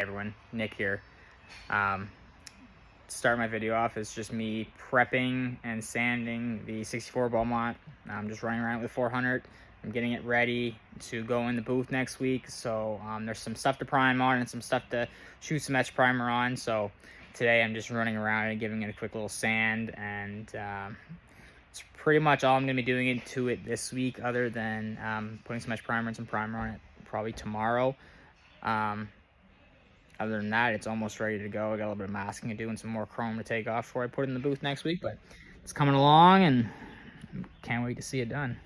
Everyone, Nick here. Start my video off is just me prepping and sanding the 64 Beaumont. I'm just running around with 400. I'm getting it ready to go in the booth next week. So there's some stuff to prime on and some stuff to shoot some etch primer on. So today I'm just running around and giving it a quick little sand, and it's pretty much all I'm going to be doing to it this week, other than putting some etch primer and some primer on it probably tomorrow. Other than that, it's almost ready to go. I got a little bit of masking to do and some more chrome to take off before I put it in the booth next week, but it's coming along and can't wait to see it done.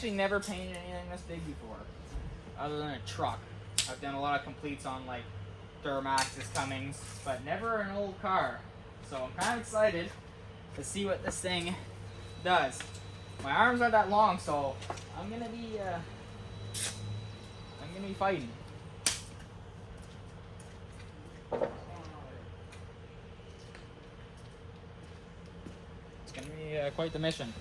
actually never painted anything this big before, other than a truck. I've done a lot of completes on like Duramaxes, Cummings, but never an old car. So I'm kind of excited to see what this thing does. My arms aren't that long, so I'm gonna be fighting. It's gonna be quite the mission.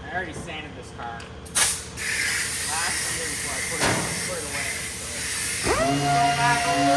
I already sanded this car last year before I put it away. So go back over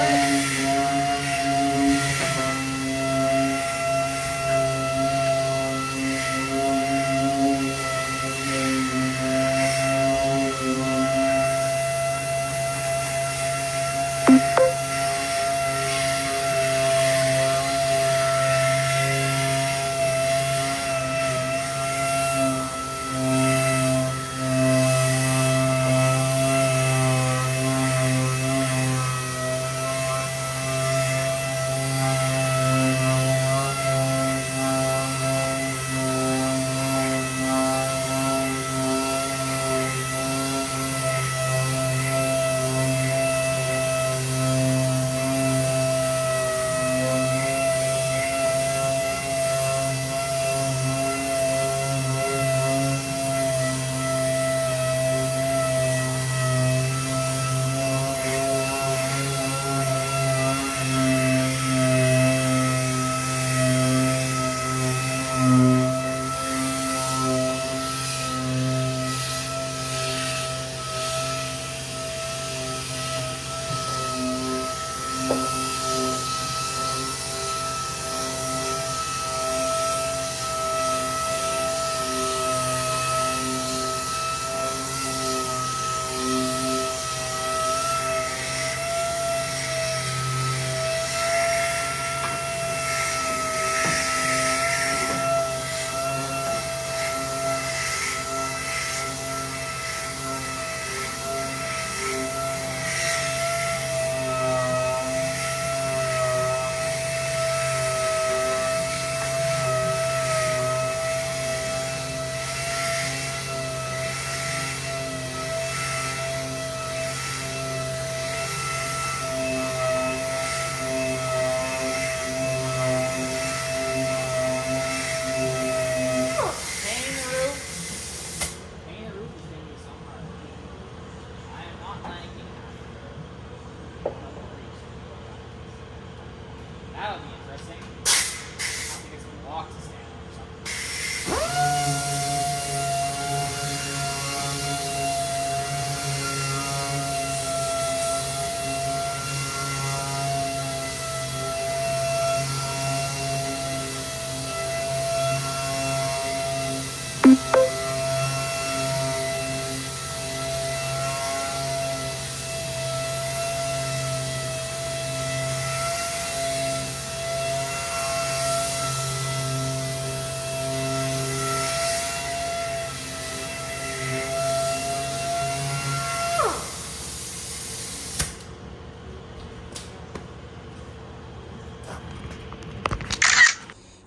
That'll be interesting. I'll have to get some blocks to stand on or something.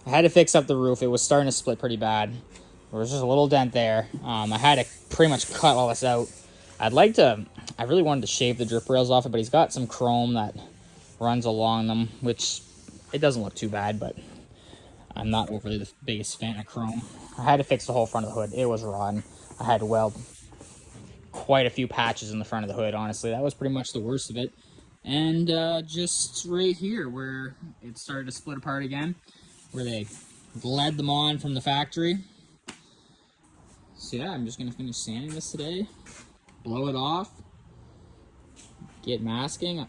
I had to fix up the roof. It was starting to split pretty bad. There was just a little dent there. I had to pretty much cut all this out. I really wanted to shave the drip rails off it, but he's got some chrome that runs along them, which it doesn't look too bad, but I'm not overly the biggest fan of chrome. I had to fix the whole front of the hood. It was rotten. I had to weld quite a few patches in the front of the hood, honestly. That was pretty much the worst of it. And just right here where it started to split apart again, where they led them on from the factory. So yeah, I'm just gonna finish sanding this today, blow it off, get masking.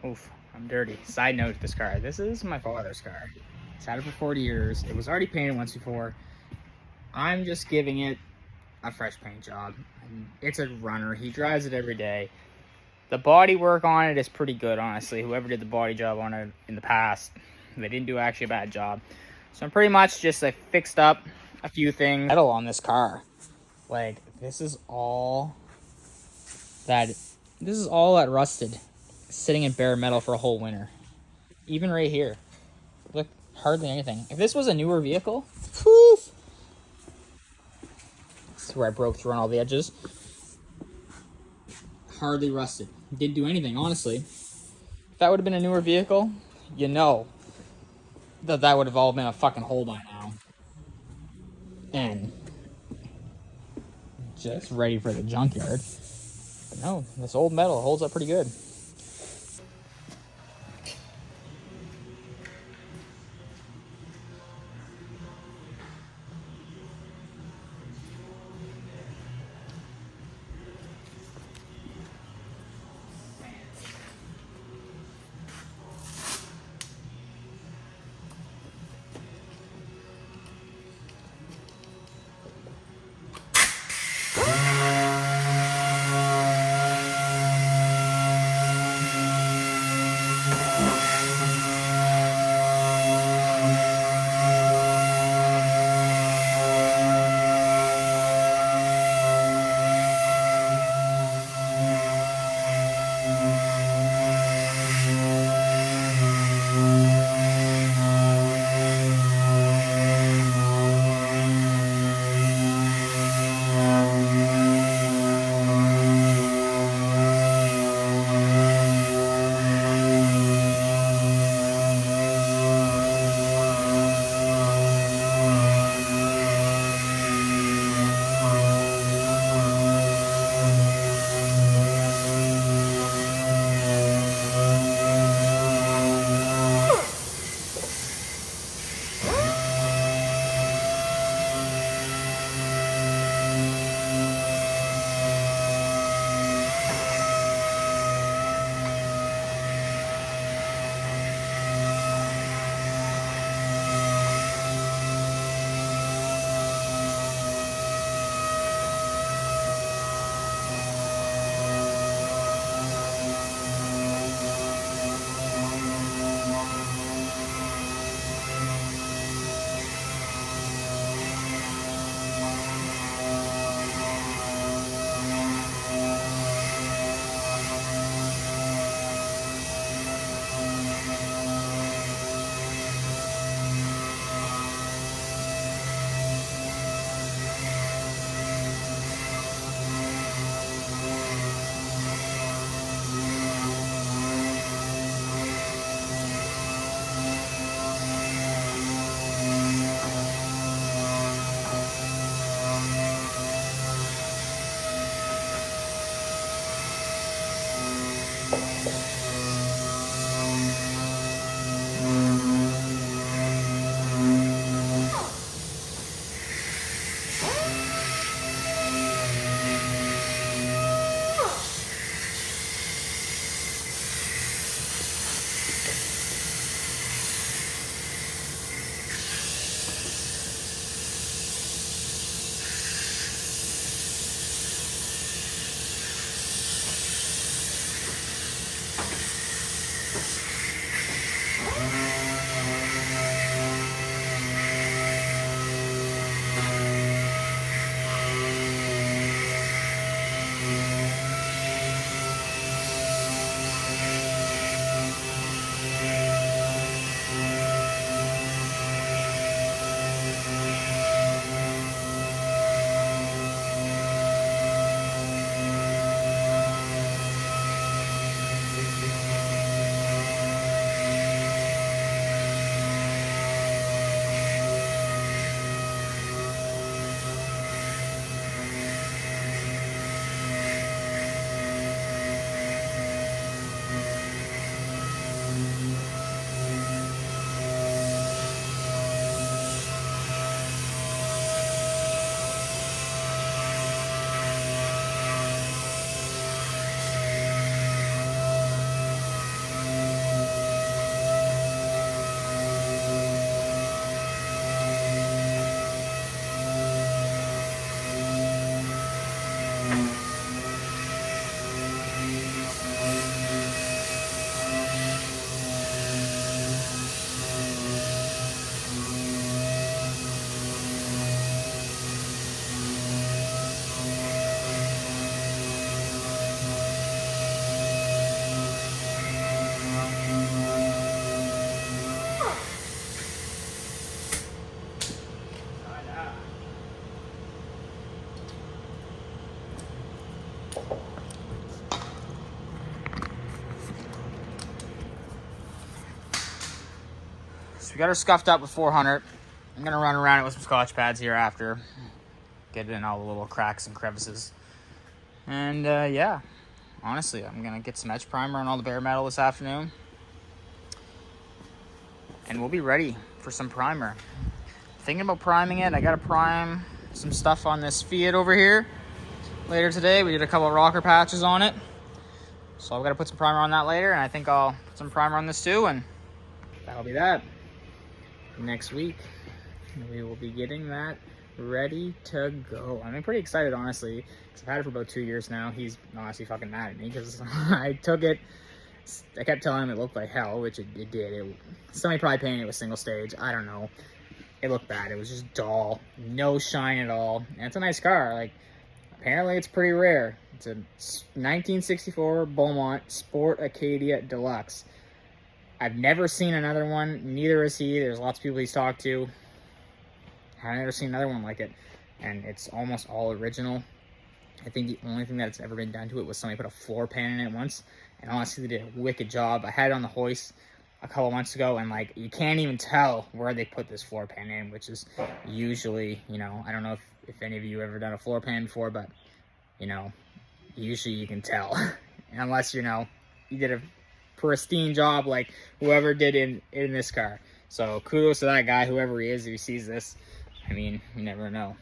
Oof, I'm dirty. Side note to this car, this is my father's car. He's had it for 40 years. It was already painted once before. I'm just giving it a fresh paint job. It's a runner. He drives it every day. The body work on it is pretty good, honestly. Whoever did the body job on it in the past, they didn't do actually a bad job. So I'm pretty much just like fixed up a few things. Metal on this car. Like this is all that rusted, sitting in bare metal for a whole winter. Even right here. Look, hardly anything. If this was a newer vehicle, poof. This is where I broke through on all the edges. Hardly rusted. Didn't do anything, honestly. If that would have been a newer vehicle, you know that would have all been a fucking hole by now. And just ready for the junkyard. But no, this old metal holds up pretty good. So we got her scuffed up with 400. I'm gonna run around it with some Scotch pads here after. Get it in all the little cracks and crevices. And yeah, honestly, I'm gonna get some etch primer on all the bare metal this afternoon. And we'll be ready for some primer. Thinking about priming it, I gotta prime some stuff on this Fiat over here. Later today, we did a couple of rocker patches on it. So I've gotta put some primer on that later, and I think I'll put some primer on this too, and that'll be that. Next week, we will be getting that ready to go. I'm pretty excited, honestly, because I've had it for about 2 years now. He's honestly fucking mad at me because I took it. I kept telling him it looked like hell, which it did. Somebody probably painted it with single stage. I don't know. It looked bad. It was just dull. No shine at all. And it's a nice car. Like, apparently it's pretty rare. It's a 1964 Beaumont Sport Acadia Deluxe. I've never seen another one. Neither has he. There's lots of people he's talked to. I've never seen another one like it. And it's almost all original. I think the only thing that's ever been done to it was somebody put a floor pan in it once. And honestly, they did a wicked job. I had it on the hoist a couple months ago, and like, you can't even tell where they put this floor pan in, which is usually, you know, I don't know if any of you have ever done a floor pan before, but, you know, usually you can tell. Unless, you know, you did a pristine job like whoever did in this car. So kudos to that guy, whoever he is, if he sees this. I mean, you never know.